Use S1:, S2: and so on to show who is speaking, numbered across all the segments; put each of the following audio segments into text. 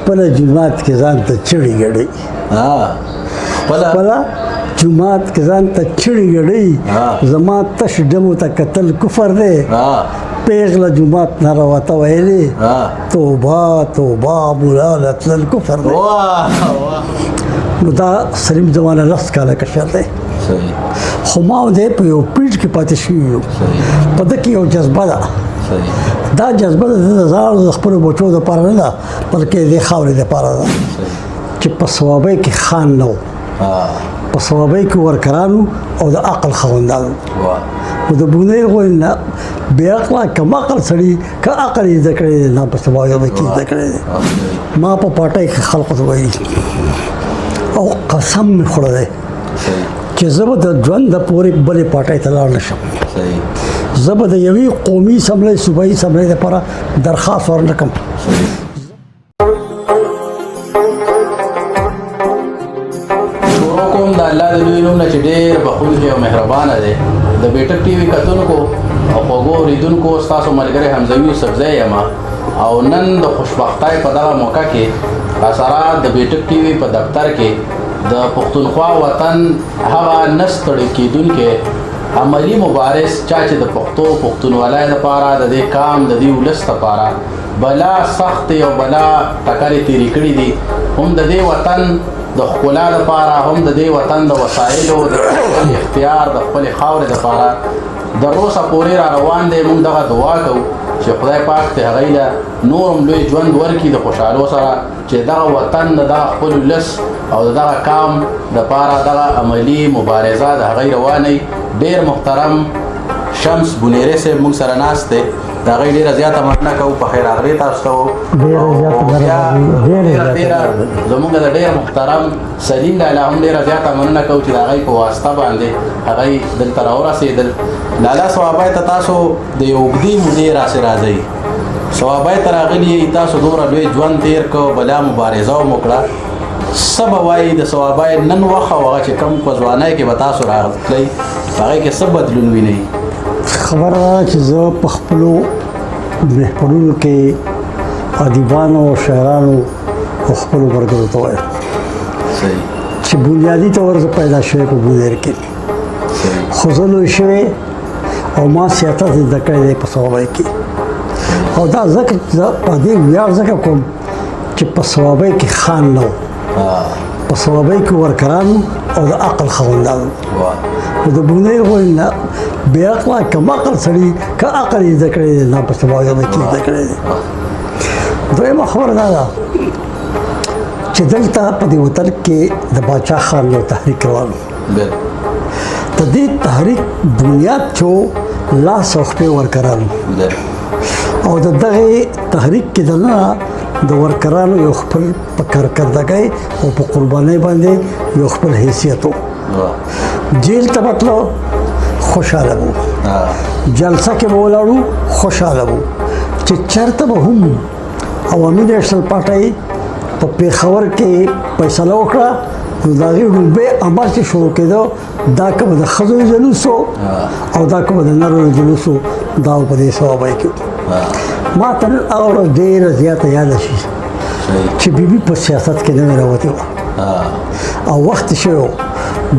S1: خپل جماعت کې ځان ته چړې ګړې خپل جماعت کې ځان ته چړې ګړې زما تش ډمو ته کتل کفر دی پیغله جماعت نه راوته ویلې توبه توبه مولا لتل کفر دی نو دا سلیم زمانه لس کاله کشر دی خو ما دی په یو پیټ کې پاتې شوي یو په ده کې یو جذبه ده دا جذبه د ځان د خپلو بچو دپاره نه ده بلکې د خاورې دپاره ده چې په صوابۍ کې خان نه و په صوابۍ کې ورکرانو او د عقل خاوندانو نو د بونیر غوی نه بې عقله کم عقل سړي که عقل یې زده کړی دی نه په صوابۍ کې زده کړی دی ما په پاټۍ کې خلقو ته ویلي او قسم مې خوړلی چې زه به د ژوند د پورې بلې پاټۍ ته لاړ نه شم زه به د یوې قومي اسمبلۍ صوبایي اسمبلۍ دپاره درخواست ورنه کړم
S2: شروع کوم د الله د لوی نوم نه چې ډېر بخښونکی او مهربانه دی د بیټک ټي وي کتونکو او خوږو اورېدونکو ستاسو ملګری حمزوي یوسفزی یم او نن د خوشبختۍ په دغه موقع کې سره د بیټک ټي وي په دفتر کې د پښتونخوا وطن هغه نه ستړی کېدونکی عملي مبارز چا چې د پښتو پښتونولۍ لپاره د دې کام د دې ولس لپاره بلا سختې او بلا ټکرې تېرې کړي دي هم د دې وطن د ښکلا لپاره هم د دې وطن د وسایلو د خپل اختیار د خپلې خاورې لپاره د روسه پورې را روان دی موږ دغه دعا کوو چې خدای پاک ته هغوی له نور هم لوی ژوند ورکړي د خوشحالو سره چې دغه وطن د دغه خپل ولس او د دغه کام دپاره دغه عملي مبارزه د هغوی روانوي ډېر محترم شمس بونیری صاحب موږ سره ناست دی د هغوی ډېره زیاته مننه کوو په خیر راغلې تاسو ته زموږ د ډېر محترم سلیم لالا هم ډېره زیاته مننه کوو چې د هغوی په واسطه باندې هغوی دلته راورسېدل لالا صوابۍ ته تاسو د یو اوږدې مودې راسې راځئ صوابۍ ته راغلي تاسو دومره لوی ژوند تېر کړ بلا مبارزه هم وکړه څه به وایي د صوابۍ نن وخت او هغه چې کوم په ځوانۍ کې به تاسو راغلی په هغې کې څه بدلون وینئ
S1: خبره ده چې زه په خپلو محفلونو کې ادیبانو او شاعرانو او خپلو ملګرو ته وایم چې بنیادي طور زه پیدا شوی په بونیر کې خو زه لوی شوی او ما سیاست زده کړی دی په صوابۍ کې او دا ځکه زه په دې ویاړ ځکه کوم چې په صوابۍ کې خان نه و په صوابۍ کې ورکرانو او د عقل خاوندانو نو د بونیر غوی نه بې عقله کم عقل سړي که عقل یې زده کړی دی نه په صوابۍ کې زده کړی دی دویمه خبره دا ده چې دلته په دې وطن کې د باچا خان یو تحریک روان و د دې تحریک بنیاد چې لاس او خپې ورکرانو او د دغې تحریک کې دننه د ورکرانو یو خپل په کارکردګۍ او په قربانۍ باندې یو خپل حیثیت و جیل ته بتلو خوشحاله وو جلسه کې به ولاړو خوشحاله وو چې چېرته به هم عوامي نیشنل پارټۍ په پېښور کې فیصله وکړه نو د هغې ډومبی عمل چې شروع کېدو دا که به د ښځو جلوس و او دا که به د نرو جلوس و دا په دې صوابۍ کې ما ته نن هغه ورځ ډېره زیاته یاده شي چې بیبي په سیاست کې نوې راوتې وه او وخت یې شوی و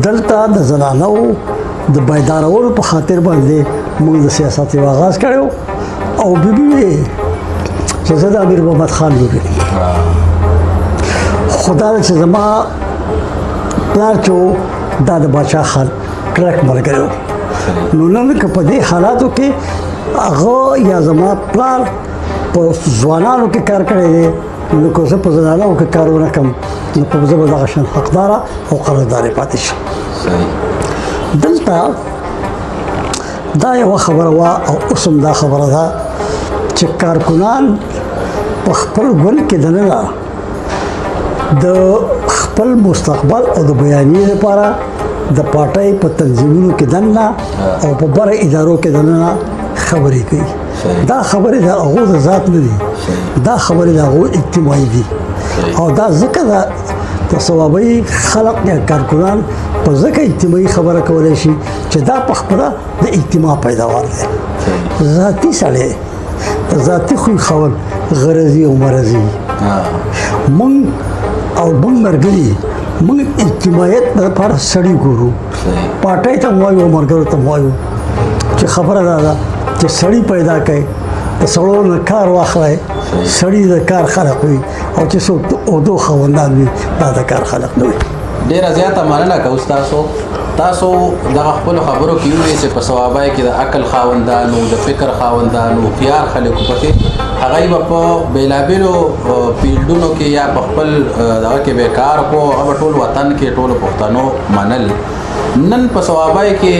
S1: دلته د زنانو د بیدارولو په خاطر باندې موږ د سیاست یو آغاز کړی و او بیبي وې چې زه د امیر محمد خان لور یم خو دا ده چې زما پلار چې و دا د باچا خان کلک ملګری و نو نن که په دې حالاتو کې هغه یا زما پلار په ځوانانو کې کار کړی دی نو که زه په زنانو کې کار ونه کړم نو په زه به دغه شان حقداره او قراردارې پاتې شم دلته دا یوه خبره وه او اوس هم دا خبره ده چې کارکنان په خپل ګوند کې دننه د خپل مستقبل او د بیانیې لپاره د پارټۍ په تنظیمونو کې دننه او په بره ادارو کې دننه خبرې کوي دا خبرې د هغو د ذات نه دي دا خبرې د هغو اجتماعي دي او دا ځکه د صوابۍ خلق یا کارکنان په ځکه اجتماعي خبره کولی شي چې دا په خپله د اجتماع پیداوار دی ذاتي سړی ذاتي خوی خول غرضي او مرضي موږ او موږ ملګري موږ اجتماعیت لپاره سړي ګورو پارټۍ ته وایو ملګرو ته وایو چې خبره ده چې سړي پیدا کړي د سړو نه کار واخلئ سړي د کار خلق وي او چې څوک د عهدو خاوندان وي دا د کار خلق نه وي.
S2: ډېره زیاته مننه کوو تاسو دغه خپلو خبرو کې وویل چې په ثوابای کې د عقل خاوندانو د فکر خاوندانو هوښیار خلکو پکې هغوی به په بېلابېلو فیلډونو کې یا په خپل دغه کې به کار کو هغه به ټول وطن کې ټولو پښتنو منل. نن په ثوابای کې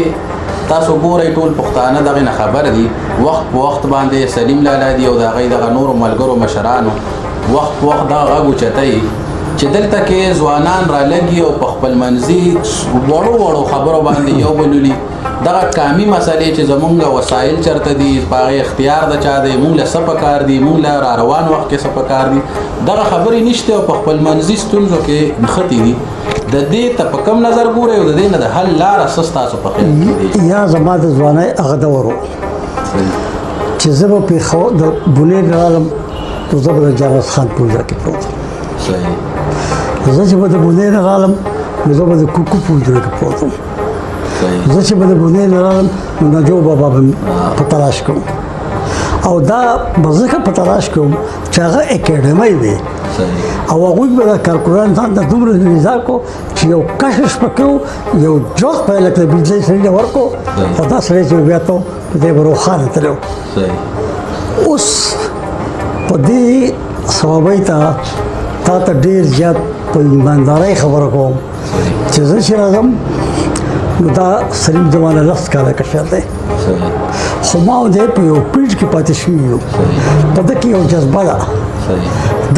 S2: تاسو ګورئ ټول پښتانه دغه نه خبر دي وخت په وخت باندې سلیم لالا دي او د هغوی دغه نورو ملګرو مشرانو وخت په وخت دغه غږ اوچتوي چې دلته کې ځوانان رالګي او په خپل منځي وړو وړو خبرو باندې یو بل ولي دغه کامي مسلې چې زمونږ وسایل چېرته دي په هغې اختیار د چا دی مونږ له څه پکار دي مونږ له را روان وخت کې څه پکار دي دغه خبرې نشته او په خپل منځي ستونزو کې نښتې دي. د دې ته په کوم نظر ګورئ او د دې نه د حل لاره څه ستاسو په خیال کې دی؟
S1: یا زما د ځوانۍ هغه دور و چې زه به پېښور د بونېر رالم نو زه به د جاوید خان پوجا کې پروت وم. زه چې به د بونېر رالم نو زه به د کوکو پوجا کې پروت وم. زه چې به د بونېر رالم نو نجو بابا به په تلاش کوم او دا به ځکه په تلاش کوم چې هغه اکیډمۍ وي او هغوی به د کارکوړان ځان ته دومره نظار کو چې یو کشش پکې یو جوخ په لکه د بجلۍ سړي ورکو او دا سړی چې بیا ته دی به روښانه تلو. اوس په دې ثوابۍ ته تا ته ډېر زیات په ایماندارۍ خبره کوم چې زه چې راځم نو دا سلیم زمانه لس کاله کشر دی خو ما او دی په یو پیډ کې پاتې شوي یو په ده کې یو جذبه ده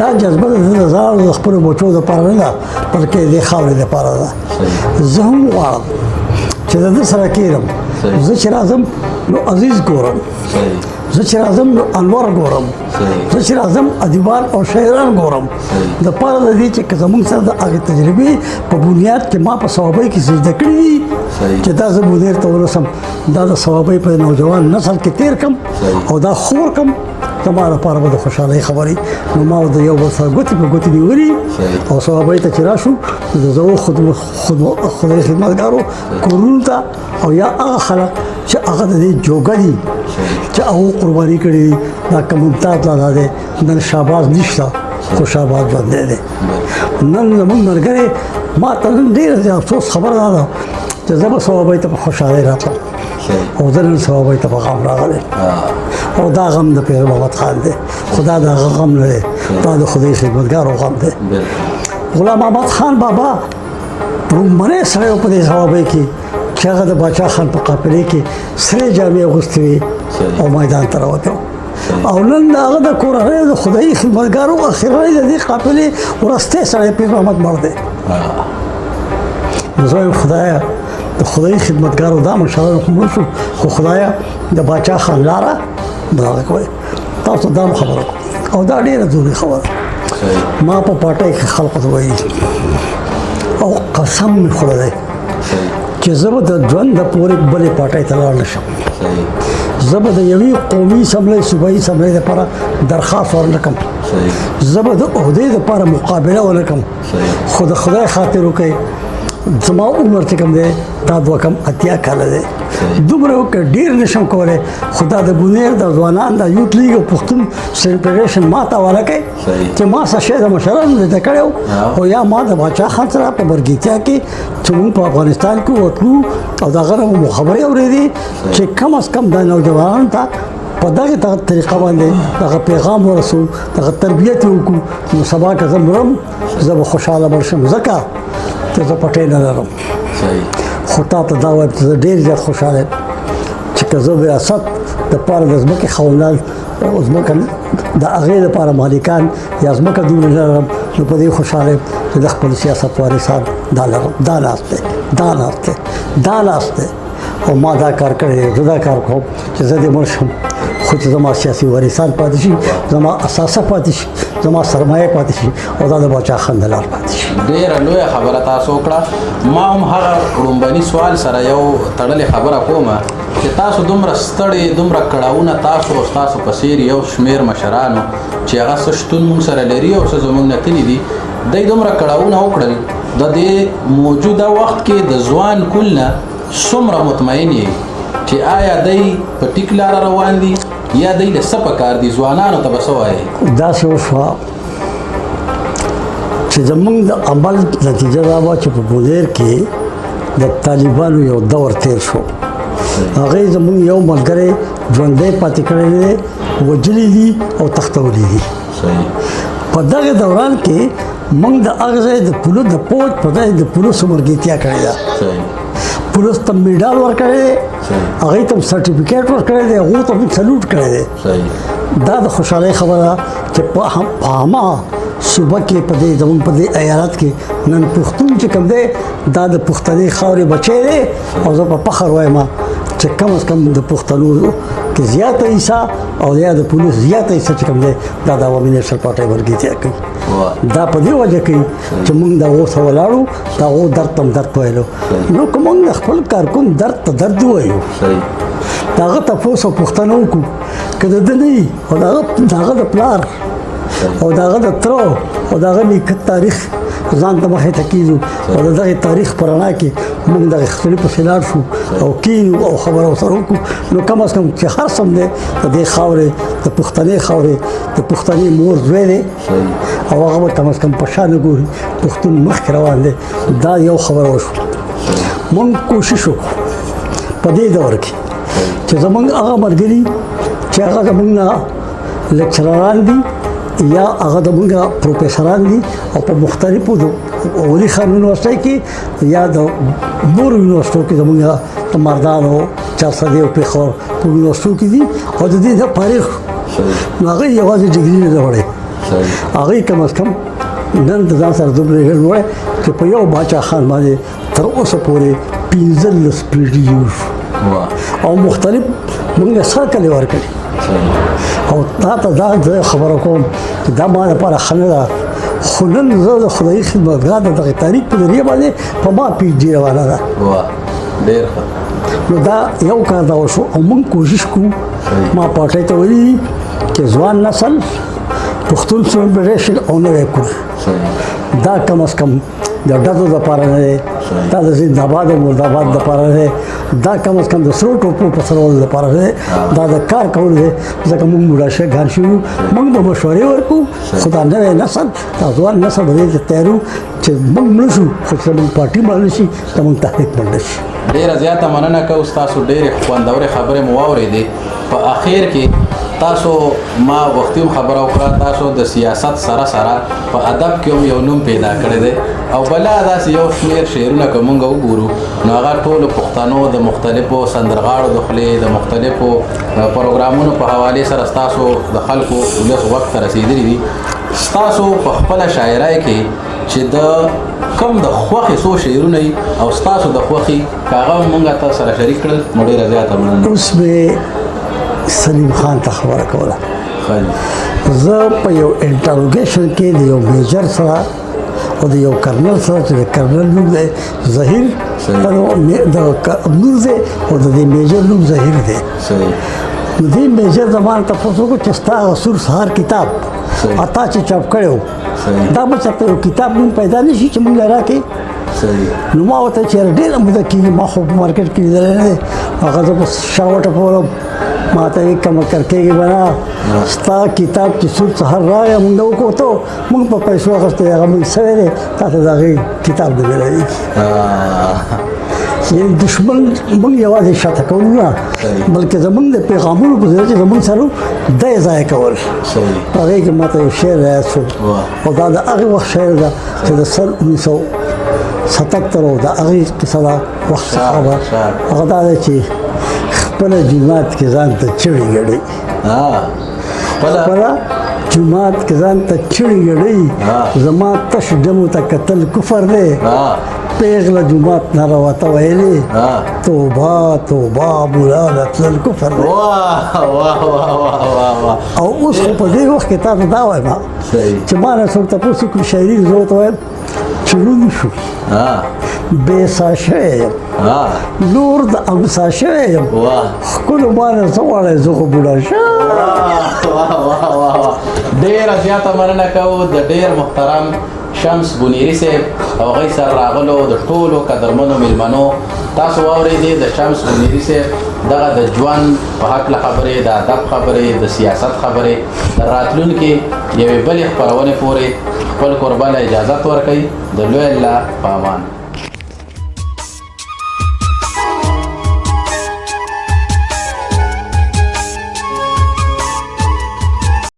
S1: دا جذبه د ځان د خپلو بچو دپاره نه ده بلکې د خاورې دپاره ده. زه هم غواړم چې د ده سره کښېنم زه چې راځم نو عزیز ګورم زه چې راځم نو انور ګورم زه چې راځم ادیبان او شاعران ګورم دپاره د دې چې زموږ سره د هغې تجربې په بنیاد کې ما په ثوابۍ کې څه زده کړي دي چې دا زه بونېر ته ورسم دا د ثوابۍ په نوجوان نسل کې تېر کړم او دا خور کړم زما لپاره به د خوشحالۍ خبرې نو ما د یو بل سره ګوتې په ګوتې نیولي او ثوابۍ ته چې راشو د زړو خدای خدمتګارو کورونو ته او یا هغه خلک چې هغه د دې جوګه دي چې هغو قرباني کړي دي دا که ممتاز لالا دی نن شهباز نشته خو شهباز ژوندی دی. نن زموږ ملګری ما ته نن ډېره زیات افسوس خبره دا ده چې زه به ثوابۍ ته په خوشحالۍ راتلم او زه نن ثوابۍ ته په غم راغلی او دا غم د پیر محمد خان دی خو دا د هغه غم نه دی دا د خدای خدمتګارو غم دی. غلام محمد خان بابا لومړی سړی و په دې ثوابۍ کې چې هغه د باچا خان په قافلې کې سرې جامې اغوستې وې او میدان ته راوتی او نن د هغه د کورنۍ د خدایي خدمتګارو اخرنی د دې قافلې وروستی سړی پیر محمد مړ دی. نو زه وایم خدایه د خدایي خدمتګارو دا مشران خو مړ شو خو خدایه د باچا خان لاره دغه کوئ تاسو دا هم خبره او دا ډېره ضروري خبره ما په پارټۍ کې خلقو ته وایي او قسم مې خوړلی چې زه به د ژوند د پورې بلې پارټۍ ته لاړ نه شم زه به د یوې قومي اسمبلۍ صوبایي اسمبلۍ دپاره درخواست ورنه کړم زه به د عهدې دپاره مقابله ونه کړم خو د خدای خاطر وکړئ زما عمر چې کوم دی دا 2 کاله دی دومره وکړه ډېر نشم کولی خو دا د بونېر د ځوانان د یوت لیګ او پښتون فېډریشن ما ته حواله کوي چې ما څه شی د مشرانو زده کړی او یا ما د باچا خان سره په برګیتیا کې چې موږ په افغانستان کې وتلو او د هغه نه مو خبرې اورېدې چې کم از کم د نوجوانانو ته په دغه طریقه باندې دغه پیغام ورسو دغه تربیت وکړو نو سبا که زه مرم زه به خوشحاله بل شم ځکه چې زه پټۍ نه لرم خو تا ته دا وایم چې زه ډېر زیات خوشحاله یم چې که زه وراثت دپاره د ځمکې خاوندان ځمکه د هغې دپاره مالکان یا ځمکه دومره نه لرم نو په دې خوشحاله یم چې د خپل سیاست وارثان دا لرم دا ناست دی دا ناست دی دا ناست دی او ما دا کار کړی دی زه دا کار کوم چې زه دې مړ شم خو چې زما سیاسي وارثان پاتې شي، زما اساسه پاتې شي، زما سرمایه پاتې شي او دا د باچا خندلار پاتې شي.
S2: ډېره لویه خبره تاسو وکړه. ما هم هغه لومبني سوال سره یو تړلې خبره کومه چې تاسو دومره ستړي دومره کړاوونه تاسو او ستاسو په څېر یو شمېر مشرانو چې هغه څه شتون مونږ سره لري او څه زموږ نه تللي دي، دی دومره کړاوونه وکړل، د دې موجوده وخت کې د ځوان کل نه څومره مطمئن یې چې آیا دی په ټیک لاره روان دي یا دی له څه پکار دي؟ ځوانانو ته به څه وایي؟
S1: داسې وشوه چې زمونږ د عمل نتیجه دا وه چې په بودیر کې د طالبانو یو دور تیر شو. هغې زمونږ یو ملګری ژوندی پاتې کړی دی، وجلي دي او تختولی دي. په دغه دوران کې موږ د هغه ځای د پولیس د پوج په ځای د پولیسو مرګیتیا کړې ده. پولیس ته میډال ورکړی دی، هغې ته سرټیفیکیټ ورکړی دی، هغو ته مې سلوټ کړی دی. دا د خوشحالۍ خبره ده چې په هماغه صوبه کې په دې زموږ په دې ایالت کې نن پښتون چې کوم دی دا د پښتني خاورې بچی دی او زه په فخر وایم چې کم از کم د پښتنو کې زیاته حصه او یا د پولیس زیاته حصه چې کوم دی دا د عوامي نیشنل پارټۍ ورګیتیا کوي. دا په دې وجه کوي چې موږ د هغو څه ولاړو، د هغو درد ته هم درد ویلو. نو که موږ د خپل کارکون درد ته درد ووایو، د هغه تپوس او پوښتنه وکړو که د ده نه وي او د هغه د پلار او د هغه د تره او د هغه نیکه تاریخ ځان ته مخې ته کېږو او د دغې تاریخ په رڼا کې موږ دغه خپلې پسې لاړ شو او کېنو او خبره ورسره وکړو، نو کم از کم چې هر څه دی د دې خاورې د پښتنې خاورې د پښتنې مور زوی دی او هغه به کم از کم په شا نه ګوري، پښتون مخکې روان دی. دا یو خبره وشوه. موږ کوشش وکړو په دې دور کې چې زموږ هغه ملګري چې هغه زموږ نه لیکچرران دي یا هغه زموږ پروفیسران دي او په مختلفو ولي خان یونیورسټۍ کې یا د نورو یونیورسټو کې زموږ د مردانو چارسدې او پېښور په یونیورسټو کې دي او د دې د فارغ نو هغوی یوازې ډګري نه ده وړی، هغوی کم از کم نن د ځان سره دومره ډېر وړی چې په یو باچا خان باندې تر اوسه پورې 15 پیډي جوړ شو او مختلف موږ له سرکلې ورکړي. او تا ته دا خبره کوم چې دا ما لپاره ښه نه ده، خو نن زه د خدایي خدمتګار د دغې تاریخ په ذریعه باندې په ما PhD روانه ده.
S2: ډېر ښه.
S1: نو دا یو کار دا وشو او موږ کوشش کوو، ما پارټۍ ته ویلي چې ځوان نسل پښتون فیډریشن او نوی کور دا کم از کم د ډزو دپاره نه دی، دا د زنده باد او مرداباد دپاره نه دی، دا کم از کم د سرو ټوپو په سرولو دپاره نه دی، دا د کار کول دی. ځکه موږ مړه شوي یو، موږ به مشورې ورکړو خو دا نوی نسل دا ځوان نسل به دې ته تیار یو چې موږ مړه شو خو چې زموږ پارټي مړه نه شي زموږ تحریک مړه نه شي.
S2: ډېره زیاته مننه کوو، ستاسو ډېرې خوندورې خبرې مو واورېدې. په اخر کې تاسو ما وختي هم خبره وکړه، تاسو د سیاست سره سره په ادب کې هم یو نوم پیدا کړی دی او بلا داسې یو شمېر شعرونه که موږ وګورو نو هغه ټولو پښتنو د مختلفو سندرغاړو د خولې د مختلفو پروګرامونو په حوالې سره ستاسو د خلکو ولس وخت ته رسېدلي دي. ستاسو په خپله شاعرۍ کې چې د کم د خوښې څو شعرونه وي او ستاسو د خوښې که هغه موږ ته سره شریک کړل نو ډېره زیاته مننه.
S1: اوس مې سلیم خان ته خبره کوله. زه په یو انټروګیشن کې د یو میجر سره او د یو کرنل سره چې د کرنل نوم دی ظهیر د نور دی او د دې میجر نوم ظهیر دی. نو دې میجر زما نه تپوس وکړو چې ستا هغه سور سهار کتاب اتا چې چاپ کړی و دا به چېرته یو کتاب نوم پیدا نه شي چې موږ له راکړې؟ نو ما ورته چې ډېره موده کېږي ما خو په مارکېټ کې لیدلی نه دی، هغه زه په شا وټپولم، ما ته یې کمه کړکېږي به نه، ستا کتاب چې سور سهار راغی موږ وکوتو موږ په پیسو اخیستی هغه موږ سوی دی تا ته د هغې کتاب نه میلاوېږي. یعنې دشمن موږ یوازې شاته کول نه بلکې زموږ د پیغامونو په ذریعه چې زموږ سره دی ضایع کول. په هغې کې ما ته یو شعر یاد شو او دا د هغې وخت شعر ده چې د سن 1977 د هغې کیسه ده وخت څخه ده. هغه دا دی چې خپله جومات کې ځان ته چړې ګډوي، خپله جماعت کې ځان ته چړې ګړۍ زما تش جمو ته کتل کفر دی پیغله جماعت نه راوته ویلې توبه توبه مولا د تلل کفر دی او اوس خو په دې وخت کې تا ته دا وایم چې ما نه څوک تپوس وکړي شاعري زه ورته وایم چې ړوند شو بې ساه شوی یم نور د امسا شوی یم ښکلو باندې څه غواړئ زه خو بوډا شوم
S2: ډېره زیاته مننه کوو د ډېر محترم شمس بنیري صاحب او هغوی سره راغلو د ټولو قدرمنو میلمنو تاسو واورېدې د شمس بنیري صاحب دغه د ژوند په هکله خبرې د ادب خبرې د سیاست خبرې د راتلونکې یوې بلې خپرونې پورې خپل کوربه له اجازت ورکوي د لوی الله په امان